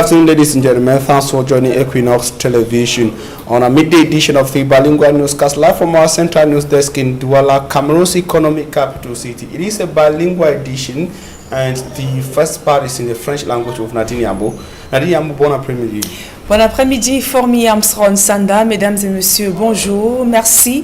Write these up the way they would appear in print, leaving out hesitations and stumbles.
afternoon, ladies and gentlemen. Thanks for joining Équinoxe Television on a midday edition of the bilingual newscast live from our central news desk in Douala, Cameroon's economic capital city. It is a bilingual edition, and the first part is in the French language of Nadine Yambo. Nadine Yambo, bon après-midi. Bon après-midi, Formi Armstrong Sanda, mesdames et messieurs, bonjour. Merci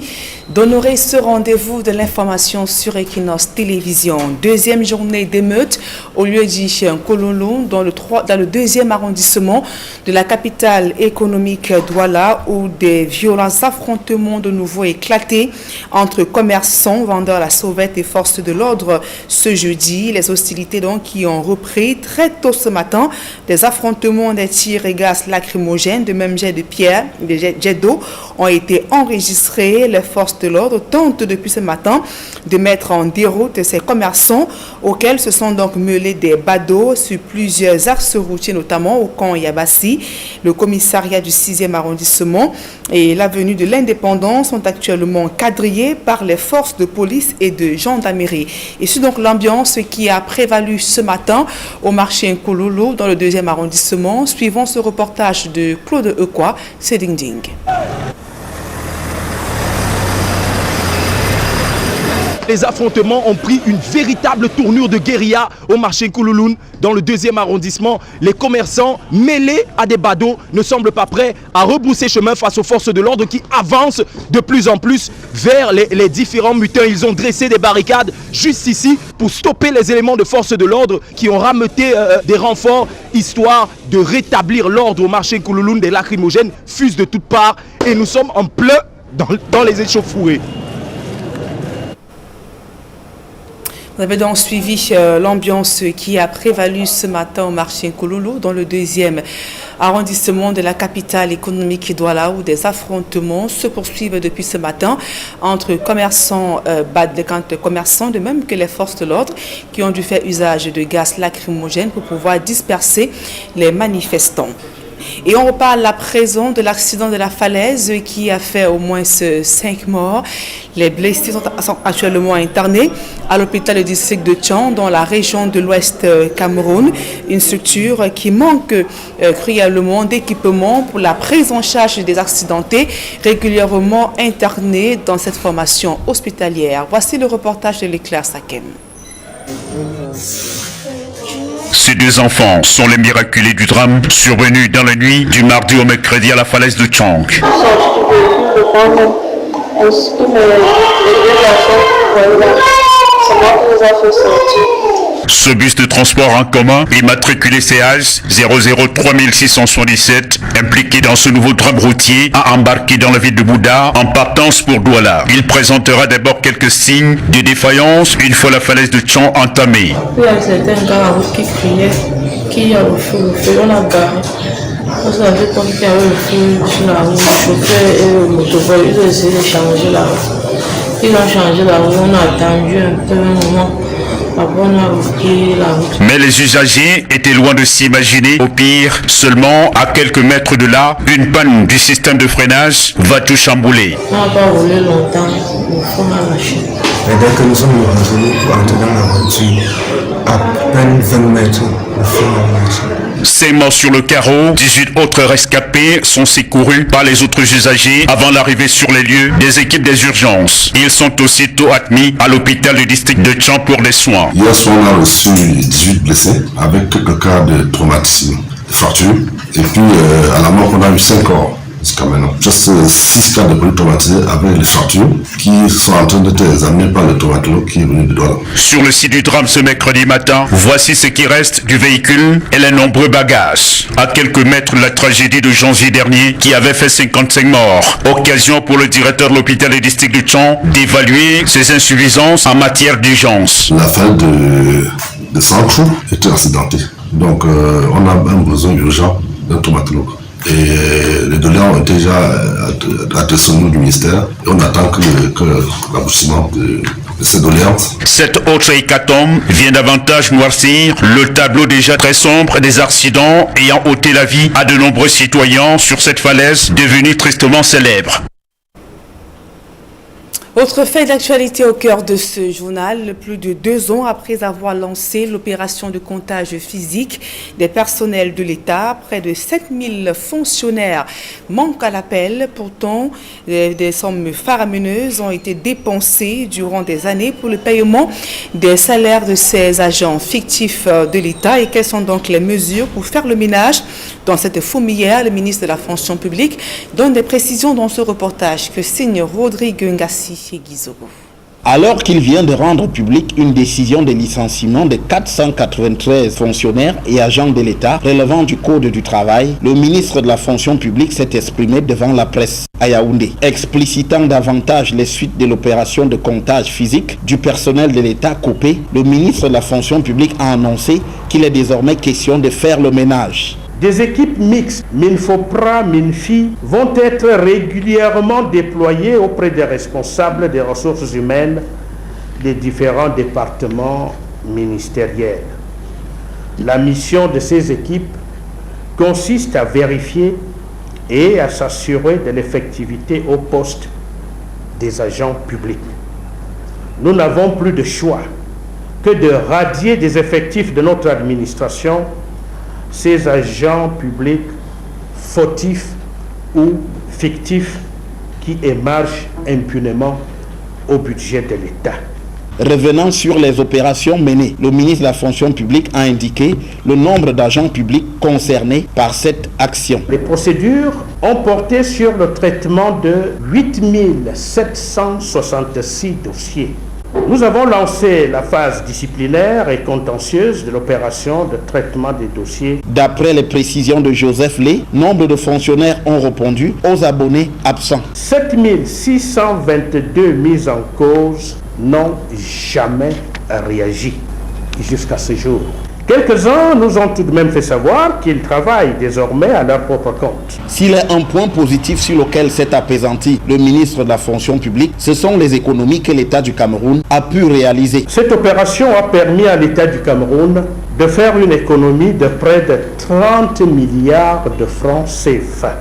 d'honorer ce rendez-vous de l'information sur Équinoxe Télévision. Deuxième journée d'émeute au lieu dit Kololo dans le 2e arrondissement de la capitale économique Douala, où des violents affrontements de nouveau éclatés entre commerçants, vendeurs à la sauvette et forces de l'ordre ce jeudi. Les hostilités donc qui ont repris très tôt ce matin. Des affrontements, des tirs et gaz lacrymogènes, de même jets de pierre, des jets d'eau ont été enregistrés. Les forces de l'ordre tentent depuis ce matin de mettre en déroute ces commerçants auxquels se sont donc mêlés des badauds sur plusieurs axes routiers, notamment au camp Yabassi. Le commissariat du 6e arrondissement et l'avenue de l'Indépendance sont actuellement quadrillés par les forces de police et de gendarmerie. Et c'est donc l'ambiance qui a prévalu ce matin au marché Nkololo dans le 2e arrondissement. Suivons ce reportage de Claude Ekwa, Sedingding. Les affrontements ont pris une véritable tournure de guérilla au marché Nkoulouloun dans le 2e arrondissement. Les commerçants mêlés à des badauds ne semblent pas prêts à rebrousser chemin face aux forces de l'ordre qui avancent de plus en plus vers les différents mutins. Ils ont dressé des barricades juste ici pour stopper les éléments de force de l'ordre qui ont rameuté des renforts histoire de rétablir l'ordre au marché Nkoulouloun. Des lacrymogènes fusent de toutes parts et nous sommes en plein dans les échauffourées. Vous avez donc suivi l'ambiance qui a prévalu ce matin au marché Nkololo dans le 2e arrondissement de la capitale économique Douala, où des affrontements se poursuivent depuis ce matin entre commerçants, de même que les forces de l'ordre qui ont dû faire usage de gaz lacrymogène pour pouvoir disperser les manifestants. Et on reparle à présent de l'accident de la falaise qui a fait au moins 5 morts. Les blessés sont actuellement internés à l'hôpital du district de Tchang dans la région de l'Ouest Cameroun, une structure qui manque cruellement d'équipement pour la prise en charge des accidentés régulièrement internés dans cette formation hospitalière. Voici le reportage de l'Éclair Sakem. Ces deux enfants sont les miraculés du drame survenu dans la nuit du mardi au mercredi à la falaise de Tchang. Ce bus de transport en commun, immatriculé CH 003677, impliqué dans ce nouveau drame routier, a embarqué dans la ville de Bouddha en partance pour Douala. Il présentera d'abord quelques signes de défaillance une fois la falaise de Tchang entamée. Il y a certains gars qui criaient qu'il y a le feu, on a garé. Vous savez, comme il y avait le feu sur la route, le chauffeur et le motovol, ils ont essayé de changer la route. Ils ont changé la route, on a attendu un peu un moment. Mais les usagers étaient loin de s'imaginer. Au pire, seulement à quelques mètres de là, une panne du système de freinage va tout chambouler. On n'a pas roulé longtemps, le fond a lâché. Et dès que nous sommes revenus pour entrer dans la voiture, à peine 20 mètres, le fond a lâché. 5 morts sur le carreau, 18 autres rescapés sont secourus par les autres usagers avant l'arrivée sur les lieux des équipes des urgences. Ils sont aussitôt admis à l'hôpital du district de Tchang pour des soins. Hier soir, on a reçu 18 blessés avec quelques cas de traumatisme, de fracture. Et puis à la mort, on a eu 5 corps jusqu'à maintenant. Juste 6 cas de brûlures traumatisés avec les fractures qui sont en train d'être examinés par le traumatologue qui est venu de Douala. Sur le site du drame ce mercredi matin, voici ce qui reste du véhicule et les nombreux bagages. À quelques mètres de la tragédie de janvier dernier qui avait fait 55 morts. Occasion pour le directeur de l'hôpital du district de Tchang d'évaluer ses insuffisances en matière d'urgence. La fin de centre était accidentée. Donc on a un besoin urgent d'un traumatologue. Et les doléances ont été déjà adressées au niveau du ministère. Et on attend que l'abouchissement de ces doléances. Cette autre hécatombe vient davantage noircir le tableau déjà très sombre des accidents ayant ôté la vie à de nombreux citoyens sur cette falaise devenue tristement célèbre. Autre fait d'actualité au cœur de ce journal, plus de 2 ans après avoir lancé l'opération de comptage physique des personnels de l'État, près de 7000 fonctionnaires manquent à l'appel. Pourtant, des sommes faramineuses ont été dépensées durant des années pour le paiement des salaires de ces agents fictifs de l'État. Et quelles sont donc les mesures pour faire le ménage dans cette fourmilière? Le ministre de la fonction publique donne des précisions dans ce reportage que signe Rodrigue Ngassi. Alors qu'il vient de rendre public une décision de licenciement de 493 fonctionnaires et agents de l'État relevant du Code du travail, le ministre de la fonction publique s'est exprimé devant la presse à Yaoundé, explicitant davantage les suites de l'opération de comptage physique du personnel de l'État coupé. Le ministre de la fonction publique a annoncé qu'il est désormais question de faire le ménage. Des équipes mixtes, MINFOPRA, MINFI, vont être régulièrement déployées auprès des responsables des ressources humaines des différents départements ministériels. La mission de ces équipes consiste à vérifier et à s'assurer de l'effectivité au poste des agents publics. Nous n'avons plus de choix que de radier des effectifs de notre administration ces agents publics fautifs ou fictifs qui émargent impunément au budget de l'État. Revenant sur les opérations menées, le ministre de la fonction publique a indiqué le nombre d'agents publics concernés par cette action. Les procédures ont porté sur le traitement de 8766 dossiers. Nous avons lancé la phase disciplinaire et contentieuse de l'opération de traitement des dossiers. D'après les précisions de Joseph Lé, nombre de fonctionnaires ont répondu aux abonnés absents. 7622 mises en cause n'ont jamais réagi jusqu'à ce jour. Quelques-uns nous ont tout de même fait savoir qu'ils travaillent désormais à leur propre compte. S'il est un point positif sur lequel s'est apaisanti le ministre de la fonction publique, ce sont les économies que l'État du Cameroun a pu réaliser. Cette opération a permis à l'État du Cameroun de faire une économie de près de 30 milliards de francs CFA.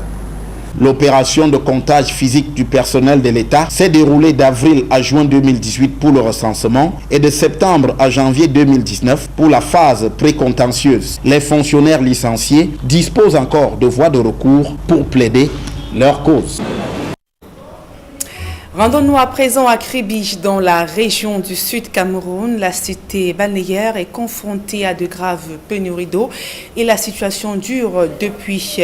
L'opération de comptage physique du personnel de l'État s'est déroulée d'avril à juin 2018 pour le recensement et de septembre à janvier 2019 pour la phase précontentieuse. Les fonctionnaires licenciés disposent encore de voies de recours pour plaider leur cause. Rendons-nous à présent à Kribi, dans la région du Sud Cameroun. La cité balnéaire est confrontée à de graves pénuries d'eau et la situation dure depuis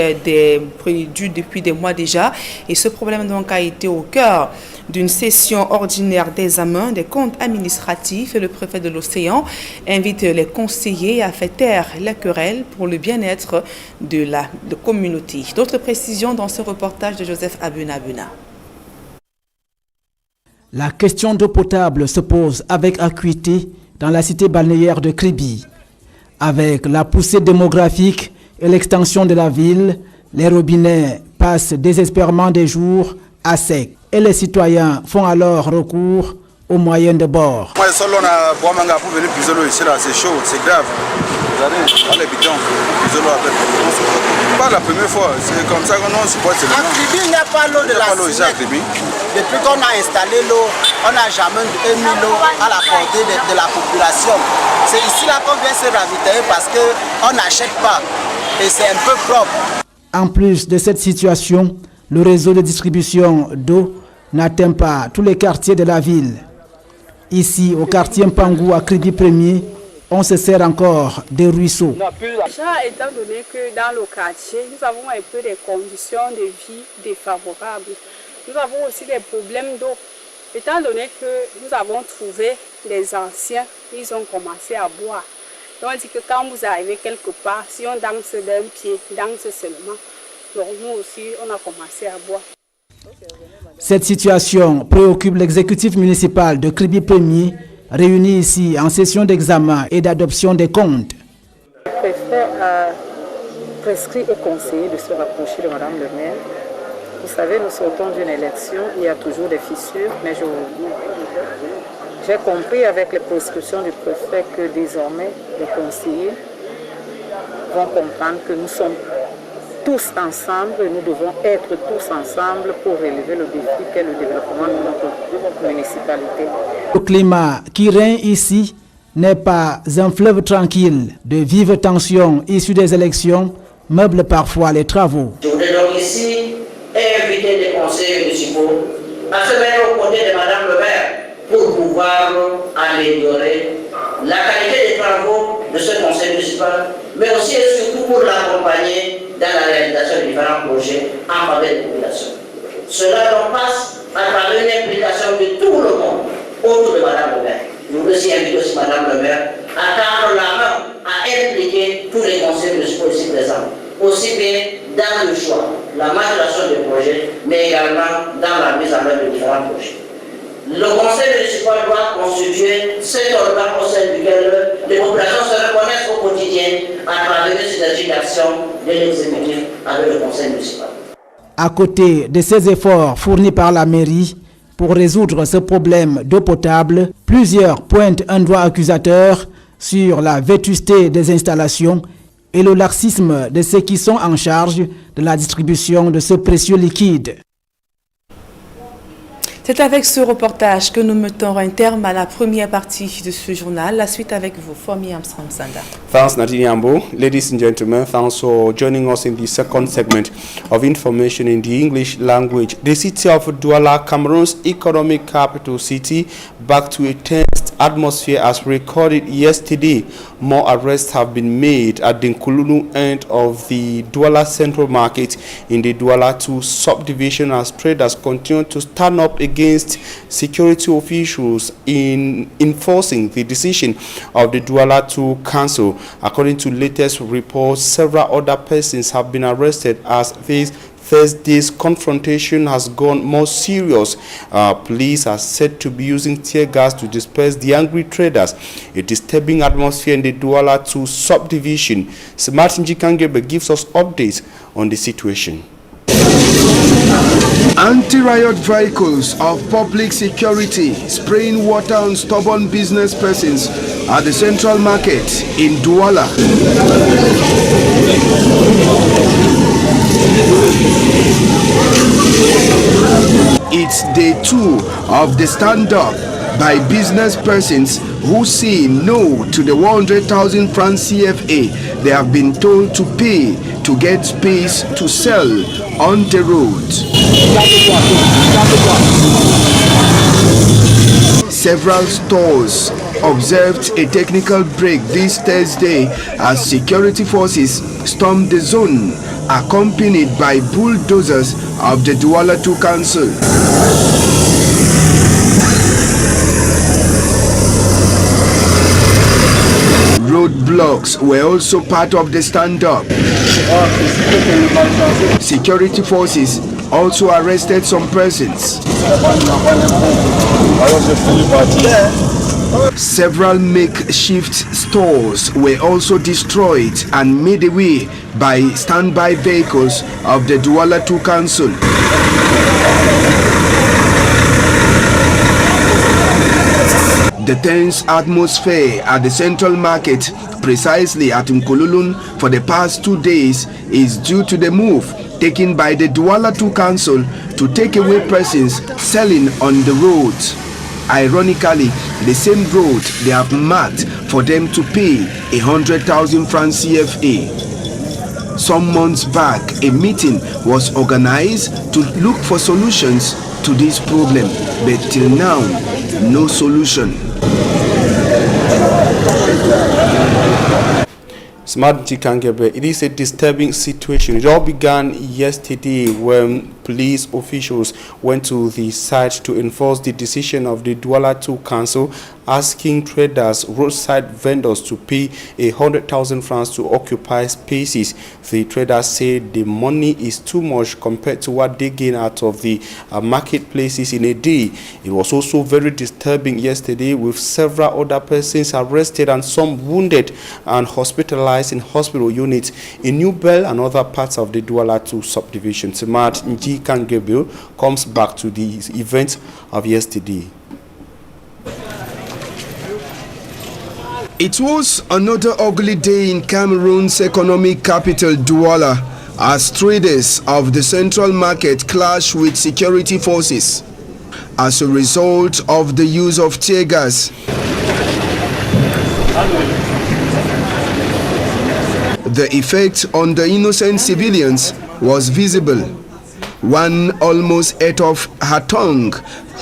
des mois déjà. Et ce problème donc a été au cœur d'une session ordinaire d'examen des comptes administratifs. Et le préfet de l'Océan invite les conseillers à faire taire la querelle pour le bien-être de la communauté. D'autres précisions dans ce reportage de Joseph Abuna. La question d'eau potable se pose avec acuité dans la cité balnéaire de Kribi. Avec la poussée démographique et l'extension de la ville, les robinets passent désespérément des jours à sec et les citoyens font alors recours aux moyens de bord. Moi, seul on a Boamanga pour venir puiser l'eau ici là, c'est chaud, c'est grave. Vous allez dans les bidons, puiser l'eau après. Pas la première fois, c'est comme ça qu'on supporte. À Kribi, il n'y a pas l'eau de la Sinette. Depuis qu'on a installé l'eau, on n'a jamais mis l'eau à la portée de la population. C'est ici là qu'on vient se ravitailler parce qu'on n'achète pas et c'est un peu propre. En plus de cette situation, le réseau de distribution d'eau n'atteint pas tous les quartiers de la ville. Ici, au quartier Mpangou, à Kribi 1er, on se sert encore des ruisseaux. Déjà, étant donné que dans le quartier, nous avons un peu des conditions de vie défavorables. Nous avons aussi des problèmes d'eau. Étant donné que nous avons trouvé des anciens, ils ont commencé à boire. Donc on dit que quand vous arrivez quelque part, si on danse d'un pied, danse seulement. Donc nous aussi, on a commencé à boire. Cette situation préoccupe l'exécutif municipal de Kribi 1er, réuni ici en session d'examen et d'adoption des comptes. Le préfet a prescrit et conseillé de se rapprocher de Madame le maire. Vous savez, nous sortons d'une élection, il y a toujours des fissures, mais j'ai compris avec les prescriptions du préfet que désormais les conseillers vont comprendre que nous sommes tous ensemble, nous devons être tous ensemble pour relever le défi qu'est le développement de notre municipalité. Le climat qui règne ici n'est pas un fleuve tranquille. De vives tensions issues des élections meublent parfois les travaux. Je voudrais donc ici inviter les conseillers municipaux à se mettre aux côtés de Madame le maire pour pouvoir améliorer la qualité des travaux de ce conseil municipal, mais aussi et surtout pour l'accompagner dans la réalisation de différents projets en faveur des populations. Cela donc passe à travers une implication de tout le monde autour de Madame le maire. Je voudrais aussi inviter aussi Madame le maire à tendre la main, à impliquer tous les conseils municipaux ici présents, aussi bien dans le choix, la maturation des projets, mais également dans la mise en œuvre de différents projets. Le conseil municipal doit constituer cet organe au sein duquel les populations se reconnaissent au quotidien à travers une synergie d'action de l'exécutif avec le conseil municipal. À côté de ces efforts fournis par la mairie pour résoudre ce problème d'eau potable, plusieurs pointent un doigt accusateur sur la vétusté des installations et le laxisme de ceux qui sont en charge de la distribution de ce précieux liquide. C'est avec ce reportage que nous mettons un terme à la première partie de ce journal. La suite avec vous, Fomi Armstrong Sanda. Thanks, Nadine Yambo. Ladies and gentlemen, thanks for joining us in the second segment of information in the English language. The city of Douala, Cameroon's economic capital city, back to a tense atmosphere as recorded yesterday. More arrests have been made at the Nkululu end of the Douala Central Market in the Douala 2 subdivision as traders continue to stand up against security officials in enforcing the decision of the Douala 2 Council. According to latest reports, several other persons have been arrested as this Thursday's confrontation has gone more serious. Police are said to be using tear gas to disperse the angry traders. A disturbing atmosphere in the Douala 2 subdivision. Martin Jikangebe gives us updates on the situation. Anti-riot vehicles of public security spraying water on stubborn business persons at the central market in Douala. It's day 2 of the stand-up by business persons who say no to the 100,000 francs CFA they have been told to pay to get space to sell on the road. Several stores observed a technical break this Thursday as security forces stormed the zone, accompanied by bulldozers of the Douala 2 Council. Roadblocks were also part of the stand-up. Security forces also arrested some persons. Several makeshift stores were also destroyed and made away by standby vehicles of the Douala 2 Council. The tense atmosphere at the central market, precisely at Nkululun, for the past 2 days is due to the move taken by the Douala 2 Council to take away persons selling on the roads. Ironically, the same road they have marked for them to pay 100,000 francs CFA. Some months back, a meeting was organized to look for solutions to this problem, but till now, no solution. Smart Jikangebe, it is a disturbing situation. It all began yesterday when police officials went to the site to enforce the decision of the Douala 2 Council, asking traders, roadside vendors to pay 100,000 francs to occupy spaces. The traders say the money is too much compared to what they gain out of the marketplaces in a day. It was also very disturbing yesterday with several other persons arrested and some wounded and hospitalized in hospital units in New Bell and other parts of the Douala 2 subdivision. Smart Njikangebil comes back to the event of yesterday. It was another ugly day in Cameroon's economic capital, Douala, as traders of the central market clash with security forces as a result of the use of tear gas. The effect on the innocent civilians was visible. One almost ate off her tongue.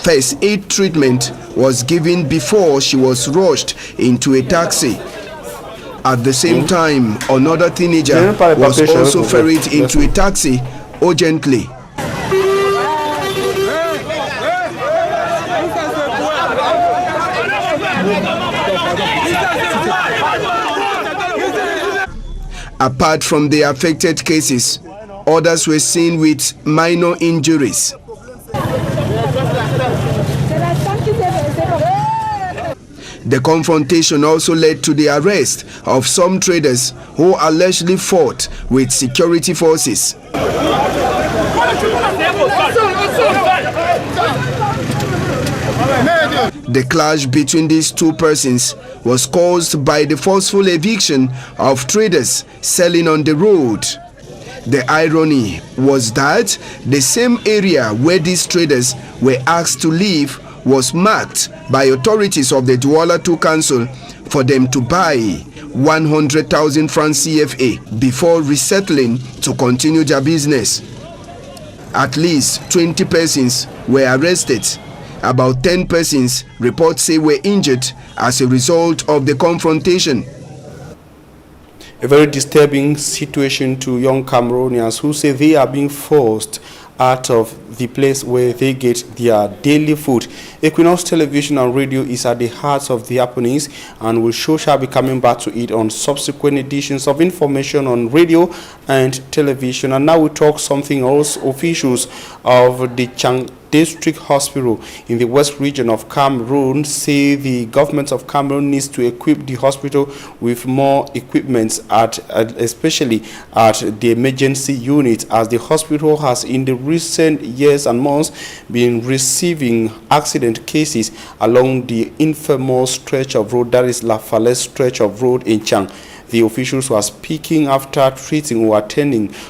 First aid treatment was given before she was rushed into a taxi. At the same time, another teenager was also ferried into a taxi urgently. Apart from the affected cases, others were seen with minor injuries. The confrontation also led to the arrest of some traders who allegedly fought with security forces. The clash between these two persons was caused by the forceful eviction of traders selling on the road. The irony was that the same area where these traders were asked to leave was marked by authorities of the Douala II Council for them to buy 100,000 francs CFA before resettling to continue their business. At least 20 persons were arrested. About 10 persons, reports say, were injured as a result of the confrontation. A very disturbing situation to young Cameroonians who say they are being forced out of the place where they get their daily food. Équinoxe Television and Radio is at the heart of the happenings, and shall be coming back to it on subsequent editions of information on radio and television. And now we talk something else. Officials of the Chang District Hospital in the West region of Cameroon say the government of Cameroon needs to equip the hospital with more equipment, especially at the emergency unit, as the hospital has in the recent years and months been receiving accident cases along the infamous stretch of road, that is La Falaise stretch of road in Chang. The officials were speaking after treating or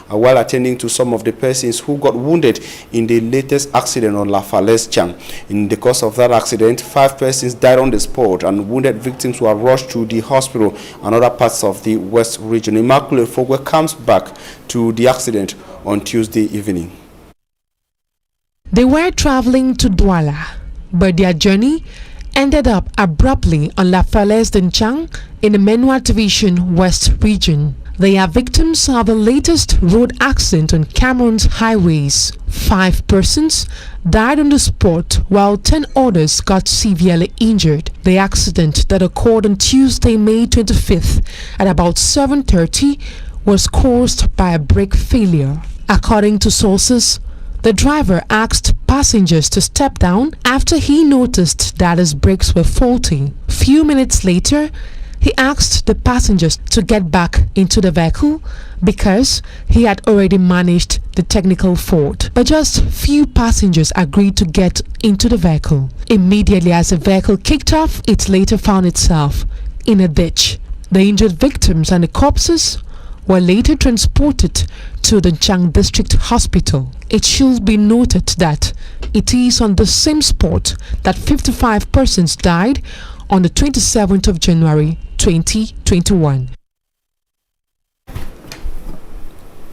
while attending to some of the persons who got wounded in the latest accident on La Falaise Chang. In the course of that accident, 5 persons died on the spot, and wounded victims were rushed to the hospital and other parts of the West region. Immaculate Fogwe comes back to the accident on Tuesday evening. They were traveling to Douala, but their journey ended up abruptly on La Falaise d'Enchang in the Menua Division West region. They are victims of the latest road accident on Cameroon's highways. 5 persons died on the spot while 10 others got severely injured. The accident that occurred on Tuesday, May 25th at about 7:30 was caused by a brake failure. According to sources, the driver asked passengers to step down after he noticed that his brakes were faulty. Few minutes later, he asked the passengers to get back into the vehicle because he had already managed the technical fault. But just few passengers agreed to get into the vehicle. Immediately as the vehicle kicked off, it later found itself in a ditch. The injured victims and the corpses were later transported to the Chang District Hospital. It should be noted that it is on the same spot that 55 persons died on the 27th of January 2021.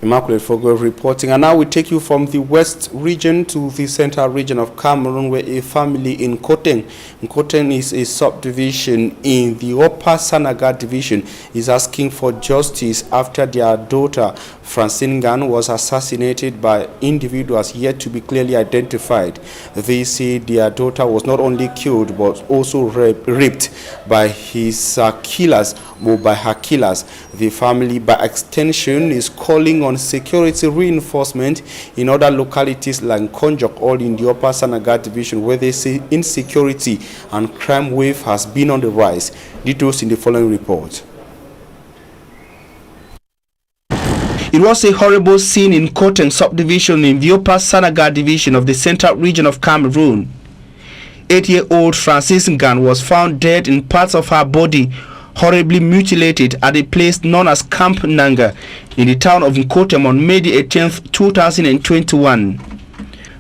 Immaculate Fogwe reporting. And now we take you from the West region to the central region of Cameroon, where a family in Koteng is a subdivision in the Upper Sanaga division, is asking for justice after their daughter Francine Gan was assassinated by individuals yet to be clearly identified. They say their daughter was not only killed but also raped by his killers or by her killers. The family, by extension, is calling on security reinforcement in other localities like Konjok, all in the Upper Sanaga division, where they say insecurity and crime wave has been on the rise. Details in the following report. It was a horrible scene in Koteng subdivision in the Upper Sanaga division of the central region of Cameroon. 8-year-old Francis Ngan was found dead in parts of her body horribly mutilated at a place known as Camp Nanga in the town of Nkotem on May 18, 2021.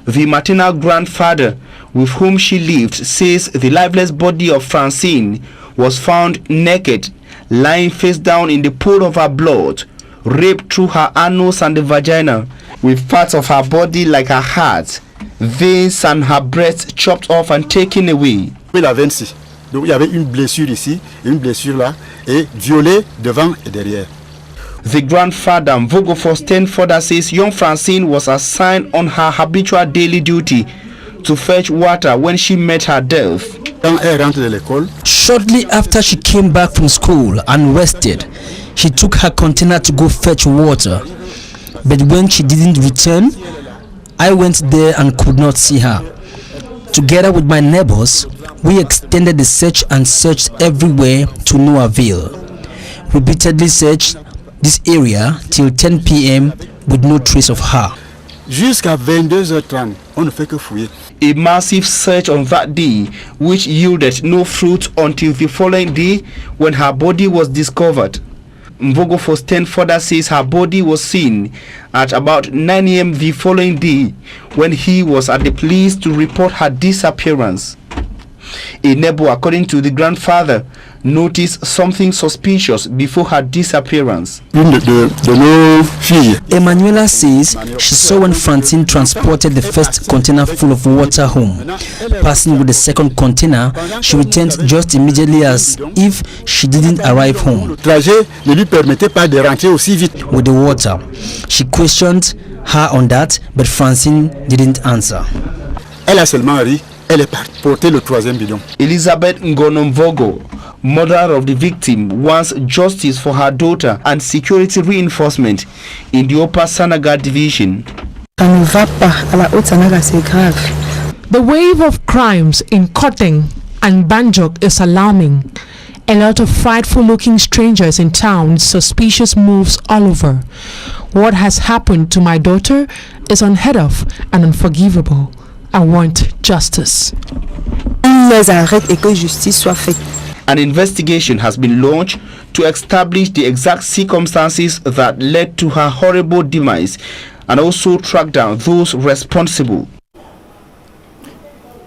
The maternal grandfather with whom she lived says the lifeless body of Francine was found naked, lying face down in the pool of her blood, raped through her anus and the vagina, with parts of her body like her heart, veins and her breasts chopped off and taken away. Il avait ainsi. Donc il y avait une blessure ici, une blessure là, et violée devant et derrière. The grandfather, Mvogo Fosten, further says young Francine was assigned on her habitual daily duty to fetch water when she met her death. Shortly after she came back from school and rested, she took her container to go fetch water. But when she didn't return, I went there and could not see her. Together with my neighbors, we extended the search and searched everywhere to no avail. Repeatedly searched this area till 10 p.m. with no trace of her. Jusqu'à 22h30, on ne fait que fouiller. A massive search on that day, which yielded no fruit until the following day when her body was discovered. Mvogo Fosten further says her body was seen at about 9 a.m. the following day when he was at the police to report her disappearance. A neighbor, according to the grandfather, noticed something suspicious before her disappearance. Emanuela says she saw when Francine transported the first container full of water home. Passing with the second container, she returned just immediately as if she didn't arrive home. With the water, she questioned her on that, but Francine didn't answer. Elle a seulement ri. Elle est portée le troisième bidon. Elizabeth Ngonomvogo, mother of the victim, wants justice for her daughter and security reinforcement in the Upper Sanaga division. The wave of crimes in Koteng and Banjok is alarming. A lot of frightful-looking strangers in town, suspicious moves all over. What has happened to my daughter is unheard of and unforgivable. I want justice. An investigation has been launched to establish the exact circumstances that led to her horrible demise and also track down those responsible.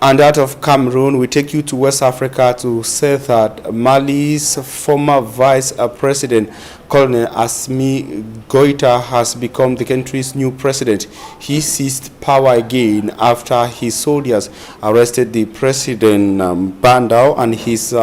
And out of Cameroon, we take you to West Africa to say that Mali's former vice president, Colonel Assimi Goïta, has become the country's new president. He seized power again after his soldiers arrested the president Bandao and his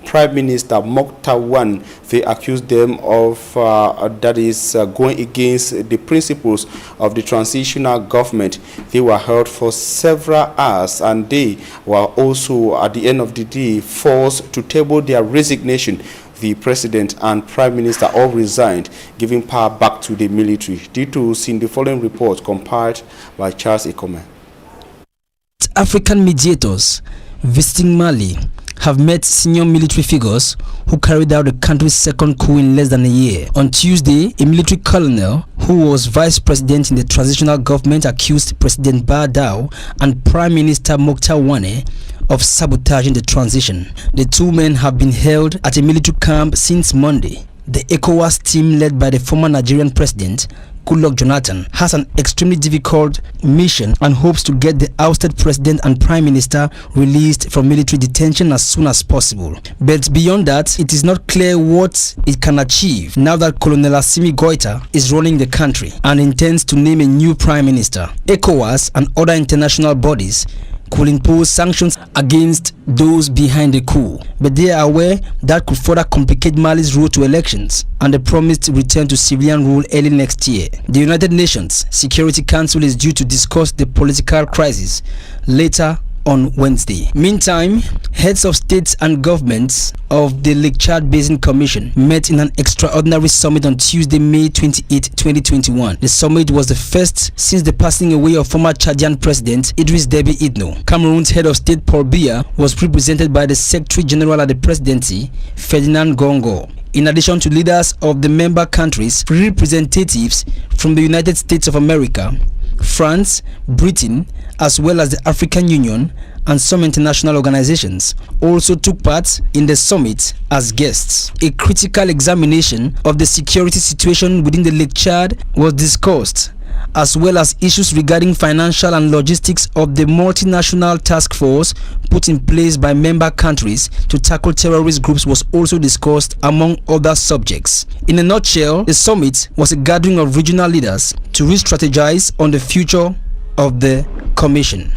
Prime Minister Mokhtar Wan. They accused them of going against the principles of the transitional government. They were held for several hours and they were also at the end of the day forced to table their resignation. The president and prime minister all resigned, giving power back to the military. Details in the following report compiled by Charles Ekome. African mediators visiting Mali have met senior military figures who carried out the country's second coup in less than a year. On Tuesday, a military colonel who was vice president in the transitional government accused President Bandao and Prime Minister Mokhtar Wane of sabotaging the transition. The two men have been held at a military camp since Monday. The ECOWAS team, led by the former Nigerian president Goodluck Jonathan, has an extremely difficult mission and hopes to get the ousted president and prime minister released from military detention as soon as possible. But beyond that, it is not clear what it can achieve now that Colonel Assimi Goïta is running the country and intends to name a new prime minister. ECOWAS and other international bodies could impose sanctions against those behind the coup, but they are aware that could further complicate Mali's road to elections and the promised return to civilian rule early next year. The United Nations Security Council is due to discuss the political crisis later on Wednesday. Meantime, heads of states and governments of the Lake Chad Basin Commission met in an extraordinary summit on Tuesday, May 28, 2021. The summit was the first since the passing away of former Chadian President Idriss Déby Itno. Cameroon's head of state Paul Biya was represented by the Secretary General at the Presidency, Ferdinand Gongo. In addition to leaders of the member countries, representatives from the United States of America, France, Britain, as well as the African Union and some international organizations, also took part in the summit as guests. A critical examination of the security situation within the Lake Chad was discussed, as well as issues regarding financial and logistics of the multinational task force put in place by member countries to tackle terrorist groups was also discussed, among other subjects. In a nutshell, the summit was a gathering of regional leaders to re-strategize on the future of the Commission.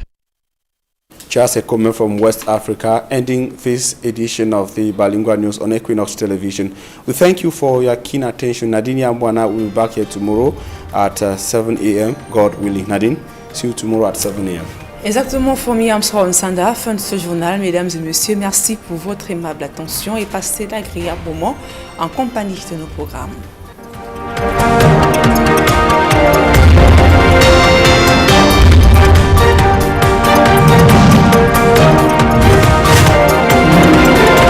Just a comment from West Africa, ending this edition of the Bilingual News on Équinoxe Television. We thank you for your keen attention. Nadine Yambwana will be back here tomorrow at 7 a.m. God willing. Nadine, see you tomorrow at 7 a.m. Exactement, Fourmi Armstrong Sanda, fin de ce journal. Mesdames et messieurs, merci pour votre aimable attention et passez d'agréables moments en compagnie de nos programmes.